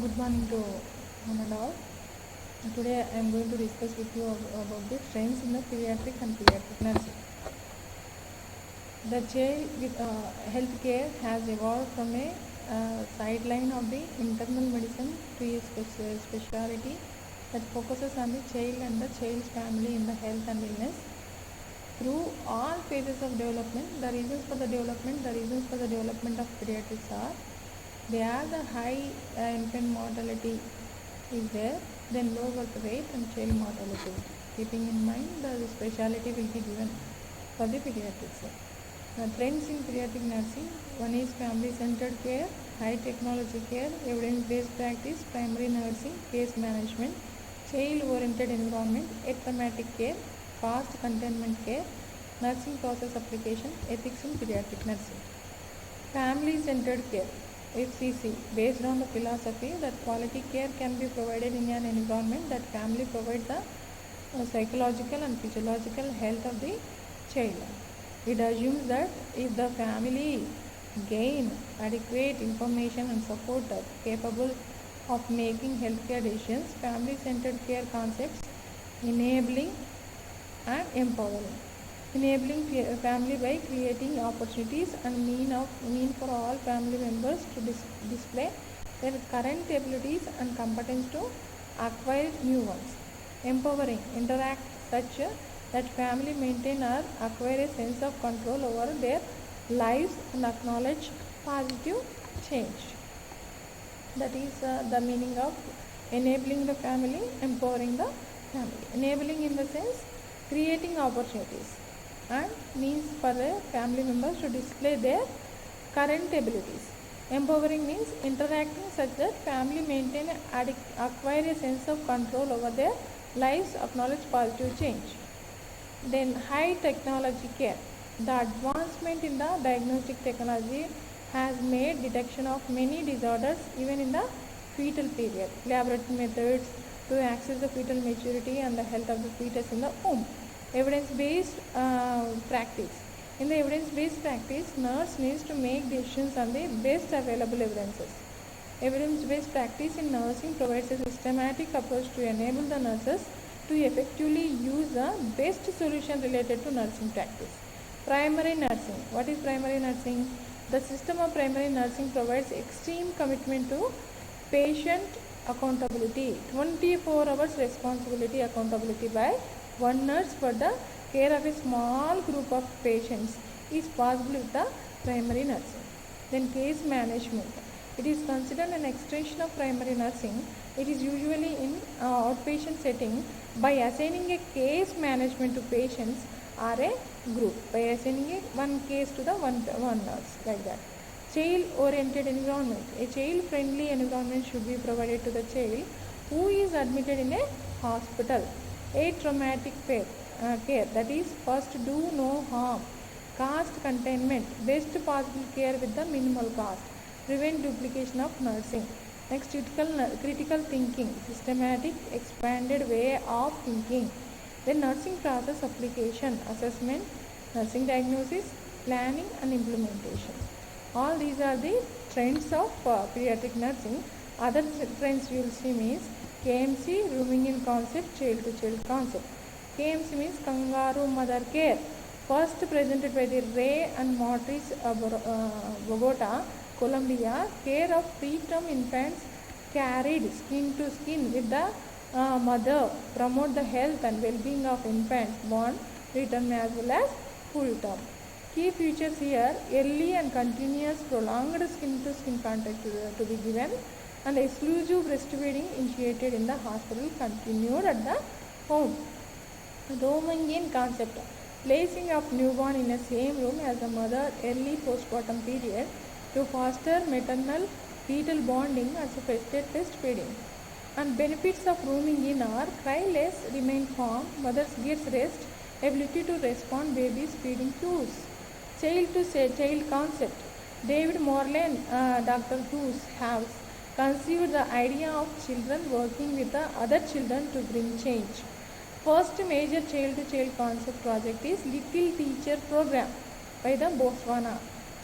Good morning to one and all. Today I am going to discuss with you about the trends in the pediatric and pediatric nursing. The child with healthcare has evolved from a sideline of the internal medicine to a specialty that focuses on the child and the child's family in the health and illness. Through all phases of development, the reasons for the development of pediatrics are they are the high infant mortality is there, then low birth rate and child mortality. Keeping in mind the specialty will be given for the pediatrics. Trends in pediatric nursing: one is family-centered care, high technology care, evidence-based practice, primary nursing, case management, child-oriented environment, traumatic care, fast containment care, nursing process application, ethics in pediatric nursing. Family-centered care, FCC, based on the philosophy that quality care can be provided in an environment that family provides the psychological and physiological health of the child. It assumes that if the family gain adequate information and support capable of making healthcare decisions, family-centered care concepts enabling and empowering. Enabling family by creating opportunities and mean for all family members to display their current abilities and competence to acquire new ones. Empowering, interact such that family maintain or acquire a sense of control over their lives and acknowledge positive change. That is the meaning of enabling the family, empowering the family. Enabling in the sense creating opportunities and means for the family members to display their current abilities. Empowering means interacting such that family maintain acquire a sense of control over their lives, acknowledge positive change. Then high technology care. The advancement in the diagnostic technology has made detection of many disorders even in the fetal period. Laboratory methods to access the fetal maturity and the health of the fetus in the womb. Evidence-based practice. In the evidence-based practice, nurse needs to make decisions on the best available evidences. Evidence-based practice in nursing provides a systematic approach to enable the nurses to effectively use the best solution related to nursing practice. Primary nursing. What is primary nursing? The system of primary nursing provides extreme commitment to patient accountability, 24 hours responsibility accountability by one nurse for the care of a small group of patients is possible with the primary nursing. Then case management. It is considered an extension of primary nursing. It is usually in outpatient setting by assigning a case management to patients or a group, by assigning one case to the one nurse, like that. Child-oriented environment. A child-friendly environment should be provided to the child who is admitted in a hospital. A traumatic care, that is first do no harm. Cost containment, best possible care with the minimal cost. Prevent duplication of nursing. Next, critical thinking, systematic expanded way of thinking. Then nursing process application, assessment, nursing diagnosis, planning and implementation. All these are the trends of pediatric nursing. Other trends you will see means KMC, rooming in concept, child to child concept. KMC means kangaroo mother care. First presented by the Ray and Mortis Bogota, Colombia. Care of preterm infants carried skin to skin with the mother. Promote the health and well-being of infants born preterm as well as full term. Key features here: early and continuous prolonged skin to skin contact to be given, and exclusive breastfeeding initiated in the hospital continued at the home. Rooming in concept, placing of newborn in the same room as the mother early postpartum period to foster maternal fetal bonding as a breastfeeding. And benefits of rooming in are cry less, remain calm, mother gets rest, ability to respond baby's feeding cues. Child to child concept. David Morley and Dr. Hughes have conceived the idea of children working with the other children to bring change. First major child-to-child concept project is Little Teacher Program by the Botswana.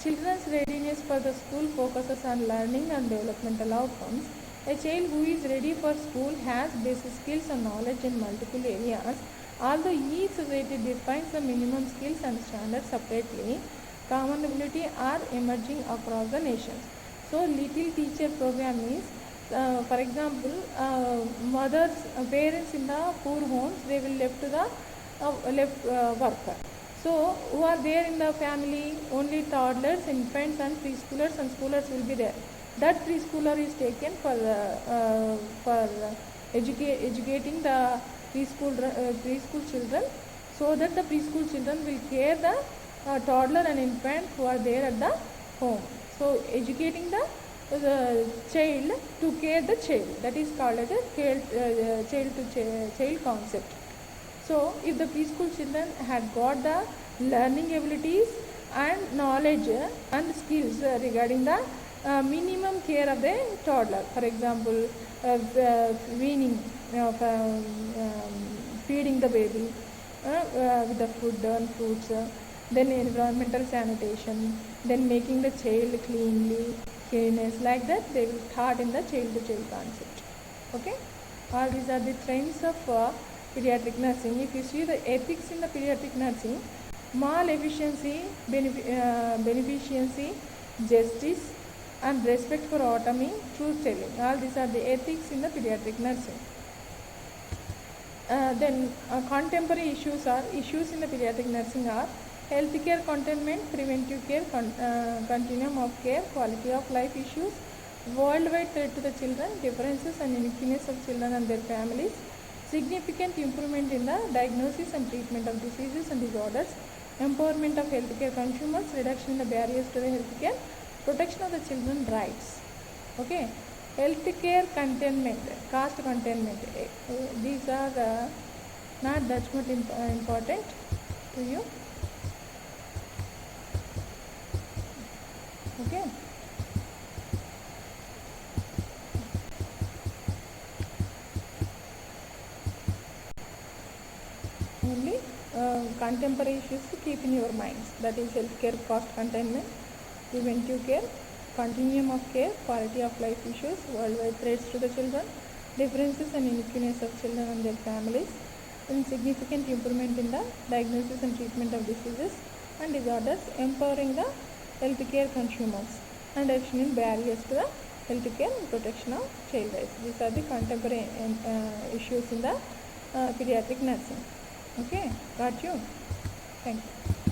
Children's readiness for the school focuses on learning and developmental outcomes. A child who is ready for school has basic skills and knowledge in multiple areas. Although each society defines the minimum skills and standards separately, commonality are emerging across the nations. So, little teacher program is, for example, mothers, parents in the poor homes, they will left to the work. So, who are there in the family? Only toddlers, infants, and preschoolers and schoolers will be there. That preschooler is taken for educating the preschool children, so that the preschool children will care the toddler and infant who are there at the home. So, educating the child to care the child, that is called as a child to child concept. So, if the preschool children had got the learning abilities and knowledge and skills regarding the minimum care of the toddler, for example, weaning, feeding the baby with the food and fruits, then environmental sanitation, then making the child cleanliness, like that they will taught in the child-to-child concept. Okay, all these are the trends of pediatric nursing. If you see the ethics in the pediatric nursing, mal efficiency, beneficiency, justice, and respect for autonomy, truth telling. All these are the ethics in the pediatric nursing. Then contemporary issues in the pediatric nursing are healthcare containment, preventive care, continuum of care, quality of life issues, worldwide threat to the children, differences and uniqueness of children and their families, significant improvement in the diagnosis and treatment of diseases and disorders, empowerment of healthcare consumers, reduction in the barriers to the healthcare, protection of the children's rights. Okay, healthcare containment, cost containment. These are not that much important to you. Okay. Only contemporary issues to keep in your minds. That is healthcare cost containment, preventive care, continuum of care, quality of life issues, worldwide threats to the children, differences and uniqueness of children and their families, and significant improvement in the diagnosis and treatment of diseases and disorders, empowering the healthcare consumers, and reduction in barriers to the healthcare and protection of child rights. These are the contemporary issues in the pediatric nursing. Okay, got you? Thank you.